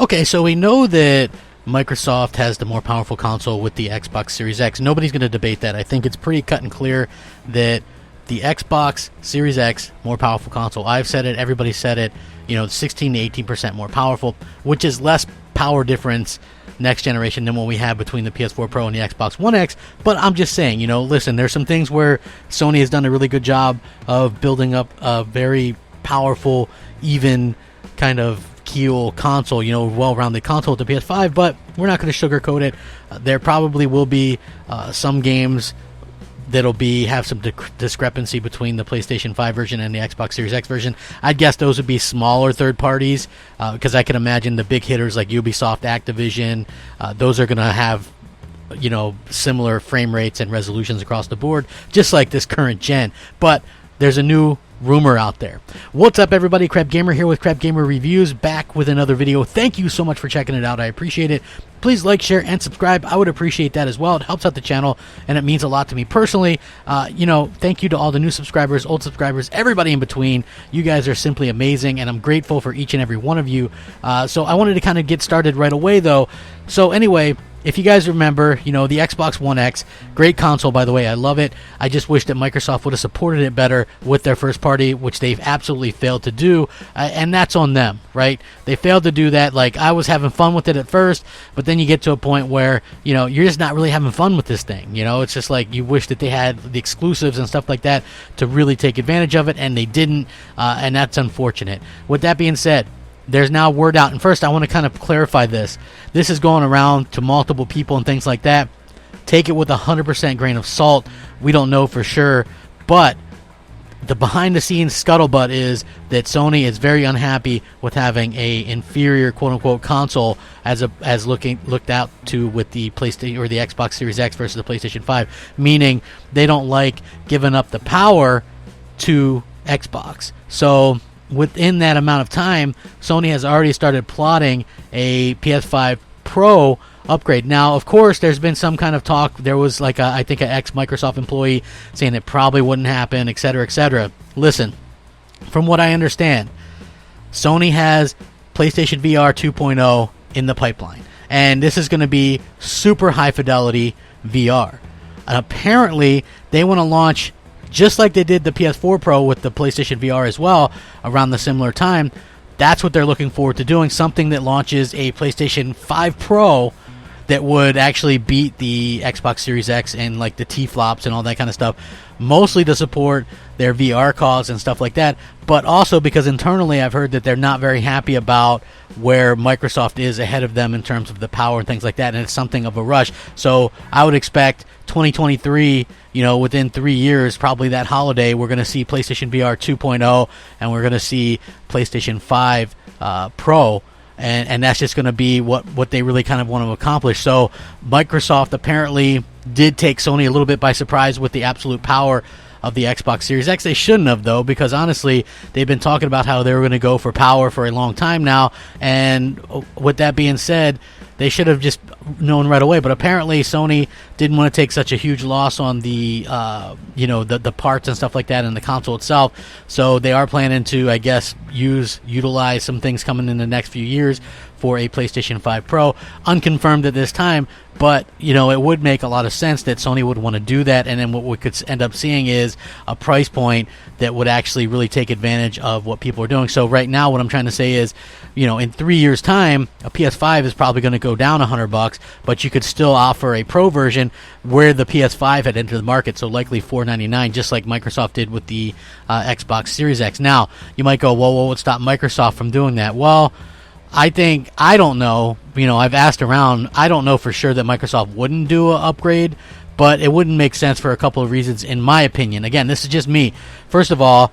Okay, so we know that Microsoft has the more powerful console with the Xbox Series X. Nobody's going to debate that. I think it's pretty cut and clear that the Xbox Series X, more powerful console. I've said it, everybody said it, 16 to 18% more powerful, which is less power difference next generation than what we have between the PS4 Pro and the Xbox One X. But I'm just saying, listen, there's some things where Sony has done a really good job of building up a very powerful, even kind of keel console, well-rounded console with the PS5, but we're not going to sugarcoat it. There probably will be some games that'll have some discrepancy between the PlayStation 5 version and the Xbox Series X version. I'd guess those would be smaller third parties, because I can imagine the big hitters like Ubisoft, Activision, those are going to have similar frame rates and resolutions across the board, just like this current gen. But there's a new rumor out there. What's up, everybody? Crapgamer here with Crapgamer Reviews, back with another video. Thank you so much for checking it out. I appreciate it. Please like, share, and subscribe. I would appreciate that as well. It helps out the channel, and it means a lot to me personally. Thank you to all the new subscribers, old subscribers, everybody in between. You guys are simply amazing, and I'm grateful for each and every one of you. So I wanted to kind of get started right away, though. So anyway, if you guys remember, the Xbox One X, great console, by the way. I love it. I just wish that Microsoft would have supported it better with their first party, which they've absolutely failed to do. And that's on them, right? They failed to do that. Like, I was having fun with it at first, but then you get to a point where, you're just not really having fun with this thing. It's just like you wish that they had the exclusives and stuff like that to really take advantage of it, and they didn't, and that's unfortunate. With that being said, there's now word out, and first I want to kind of clarify this. This is going around to multiple people and things like that. Take it with 100% grain of salt. We don't know for sure, but the behind-the-scenes scuttlebutt is that Sony is very unhappy with having a inferior quote-unquote console as looked out to with the PlayStation or the Xbox Series X versus the PlayStation 5, meaning they don't like giving up the power to Xbox. So within that amount of time, Sony has already started plotting a PS5 Pro upgrade. Now, of course, there's been some kind of talk. There was I think an ex-Microsoft employee saying it probably wouldn't happen, etc., etc. Listen, from what I understand, Sony has PlayStation VR 2.0 in the pipeline, and this is going to be super high fidelity VR. And apparently, they want to launch, just like they did the PS4 Pro with the PlayStation VR as well, around the similar time. That's what they're looking forward to doing, something that launches a PlayStation 5 Pro that would actually beat the Xbox Series X and like the T-flops and all that kind of stuff, mostly to support their VR calls and stuff like that, but also because internally I've heard that they're not very happy about where Microsoft is ahead of them in terms of the power and things like that, and it's something of a rush. So I would expect 2023, within 3 years, probably that holiday, we're going to see PlayStation VR 2.0, and we're going to see PlayStation 5 Pro, and that's just going to be what they really kind of want to accomplish. So Microsoft apparently did take Sony a little bit by surprise with the absolute power of the Xbox Series X. They shouldn't have, though, because honestly, they've been talking about how they were going to go for power for a long time now, and with that being said, they should have just known right away. But apparently Sony didn't want to take such a huge loss on the the parts and stuff like that in the console itself, so they are planning to, I guess, utilize some things coming in the next few years for a PlayStation 5 Pro. Unconfirmed at this time, but it would make a lot of sense that Sony would want to do that, and then what we could end up seeing is a price point that would actually really take advantage of what people are doing. So right now what I'm trying to say is, in 3 years time, a PS5 is probably going to go down $100, but you could still offer a Pro version where the PS5 had entered the market, so likely $499, just like Microsoft did with the Xbox Series X. Now you might go, well, what would stop Microsoft from doing that? Well, I don't know, I've asked around. I don't know for sure that Microsoft wouldn't do an upgrade, but it wouldn't make sense for a couple of reasons, in my opinion. Again, this is just me. First of all,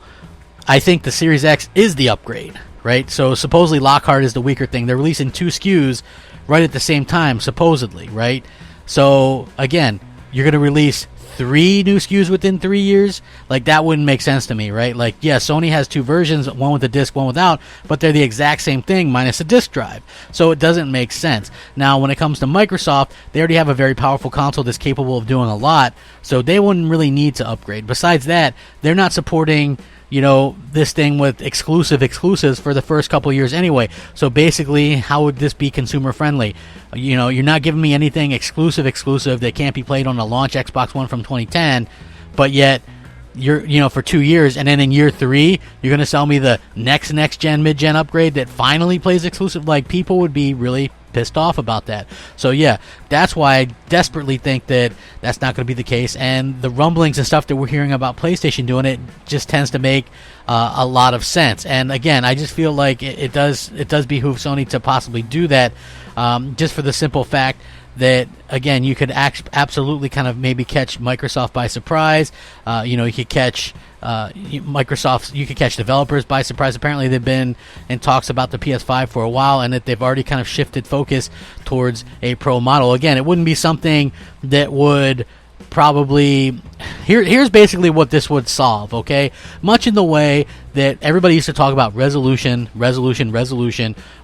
I think the Series X is the upgrade, right? So supposedly Lockhart is the weaker thing. They're releasing 2 SKUs right at the same time, supposedly, right? So again, you're going to release 3 new SKUs within 3 years? Like, that wouldn't make sense to me, right? Like, yeah, Sony has 2 versions, one with a disc, one without, but they're the exact same thing minus a disc drive. So it doesn't make sense. Now, when it comes to Microsoft, they already have a very powerful console that's capable of doing a lot, so they wouldn't really need to upgrade. Besides that, they're not supporting this thing with exclusives for the first couple of years anyway. So basically, how would this be consumer friendly? You're not giving me anything exclusive that can't be played on the launch Xbox One from 2010, but yet you're for 2 years, and then in year 3 you're going to sell me the next gen mid-gen upgrade that finally plays exclusive. Like, people would be really pissed off about that. So yeah, that's why I desperately think that that's not going to be the case, and the rumblings and stuff that we're hearing about PlayStation doing it just tends to make a lot of sense. And again, I just feel like it does behoove Sony to possibly do that, just for the simple fact that, again, you could absolutely kind of maybe catch Microsoft by surprise. You could catch you could catch developers by surprise. Apparently, they've been in talks about the PS5 for a while, and that they've already kind of shifted focus towards a pro model. Again, it wouldn't be something that would probably... Here's basically what this would solve, okay? Much in the way that everybody used to talk about resolution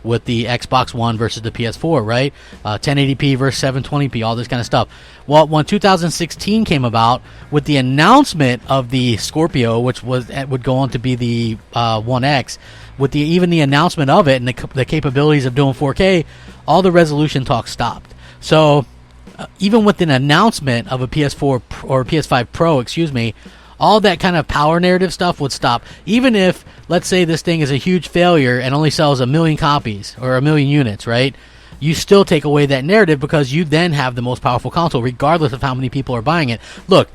with the Xbox One versus the PS4, right? 1080p versus 720p, all this kind of stuff. Well, when 2016 came about, with the announcement of the Scorpio, which would go on to be the One X, with even the announcement of it and the capabilities of doing 4K, all the resolution talk stopped. So even with an announcement of a PS4 or PS5 Pro, all that kind of power narrative stuff would stop. Even if, let's say, this thing is a huge failure and only sells 1 million copies or 1 million units, right? You still take away that narrative, because you then have the most powerful console, regardless of how many people are buying it. Look,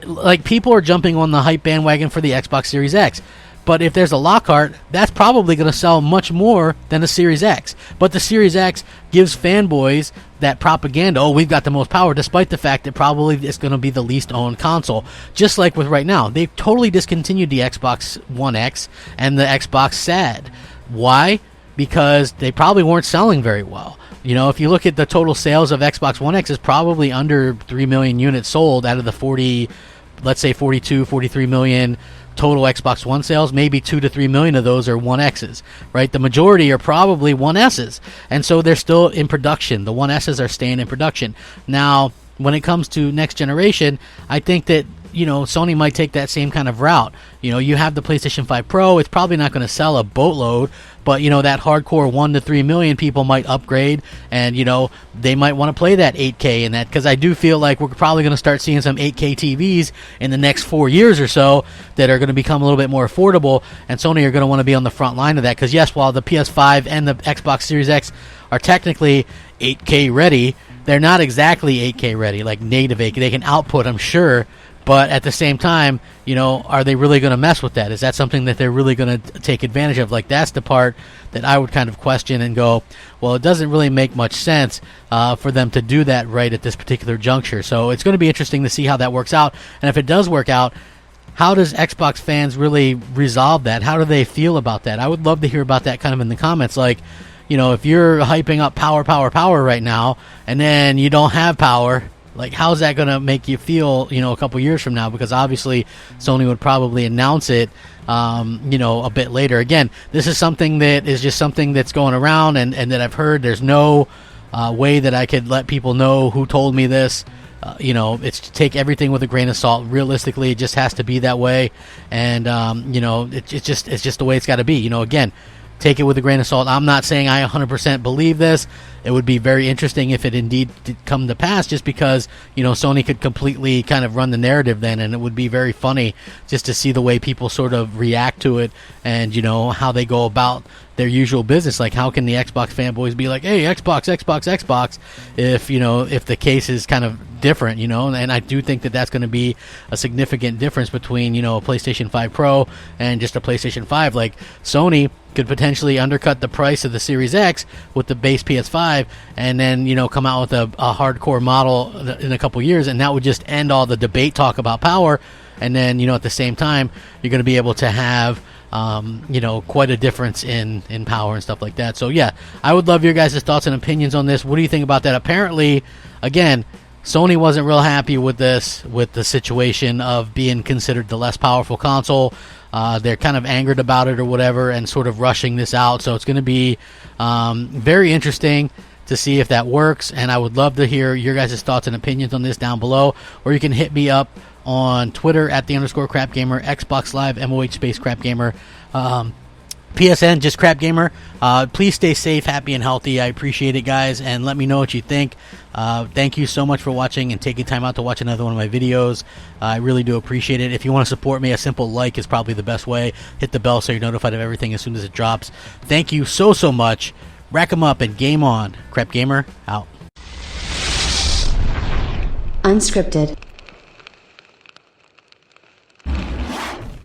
like, people are jumping on the hype bandwagon for the Xbox Series X. But if there's a Lockhart, that's probably going to sell much more than the Series X. But the Series X gives fanboys that propaganda, oh, we've got the most power, despite the fact that probably it's going to be the least owned console. Just like with right now, they've totally discontinued the Xbox One X and the Xbox SAD. Why? Because they probably weren't selling very well. If you look at the total sales of Xbox One X, it's probably under 3 million units sold out of the 43 million total Xbox One sales. Maybe 2 to 3 million of those are One X's, right? The majority are probably One S's, and so they're still in production. The One S's are staying in production. Now, when it comes to next generation, I think that Sony might take that same kind of route. You have the PlayStation 5 Pro. It's probably not going to sell a boatload, but that hardcore 1 to 3 million people might upgrade, and they might want to play that 8K and that, because I do feel like we're probably going to start seeing some 8K TVs in the next 4 years or so that are going to become a little bit more affordable, and Sony are going to want to be on the front line of that, because yes, while the PS5 and the Xbox Series X are technically 8K ready, they're not exactly 8K ready, like native 8K. They can output, I'm sure, but at the same time, are they really going to mess with that? Is that something that they're really going to take advantage of? Like, that's the part that I would kind of question and go, well, it doesn't really make much sense for them to do that right at this particular juncture. So it's going to be interesting to see how that works out. And if it does work out, how does Xbox fans really resolve that? How do they feel about that? I would love to hear about that kind of in the comments. Like, if you're hyping up power right now, and then you don't have power, like, how's that going to make you feel, a couple years from now? Because obviously Sony would probably announce it, a bit later. Again, this is something that is just something that's going around and that I've heard. There's no way that I could let people know who told me this. It's to take everything with a grain of salt. Realistically, it just has to be that way. And, it's just the way it's got to be. Again, take it with a grain of salt. I'm not saying I 100% believe this. It would be very interesting if it indeed did come to pass, just because, Sony could completely kind of run the narrative then, and it would be very funny just to see the way people sort of react to it and, how they go about their usual business. Like, how can the Xbox fanboys be like, hey, Xbox, if the case is kind of different, and I do think that that's going to be a significant difference between, a PlayStation 5 Pro and just a PlayStation 5. Like, Sony could potentially undercut the price of the Series X with the base PS5 and then, come out with a hardcore model in a couple years, and that would just end all the debate talk about power. And then, at the same time, you're going to be able to have quite a difference in power and stuff like that. So yeah, I would love your guys' thoughts and opinions on this. What do you think about that? Apparently, again, Sony wasn't real happy with this, with the situation of being considered the less powerful console. They're kind of angered about it or whatever, and sort of rushing this out. So it's going to be very interesting to see if that works, and I would love to hear your guys' thoughts and opinions on this down below, or you can hit me up on Twitter at @the_Crapgamer, Xbox Live MOH space Crapgamer, PSN just Crapgamer. Please stay safe, happy, and healthy. I appreciate it, guys, and let me know what you think. Thank you so much for watching and taking time out to watch another one of my videos. I really do appreciate it. If you want to support me, a simple like is probably the best way. Hit the bell so you're notified of everything as soon as it drops. Thank you so much. Rack 'em up and game on. Crapgamer out. Unscripted.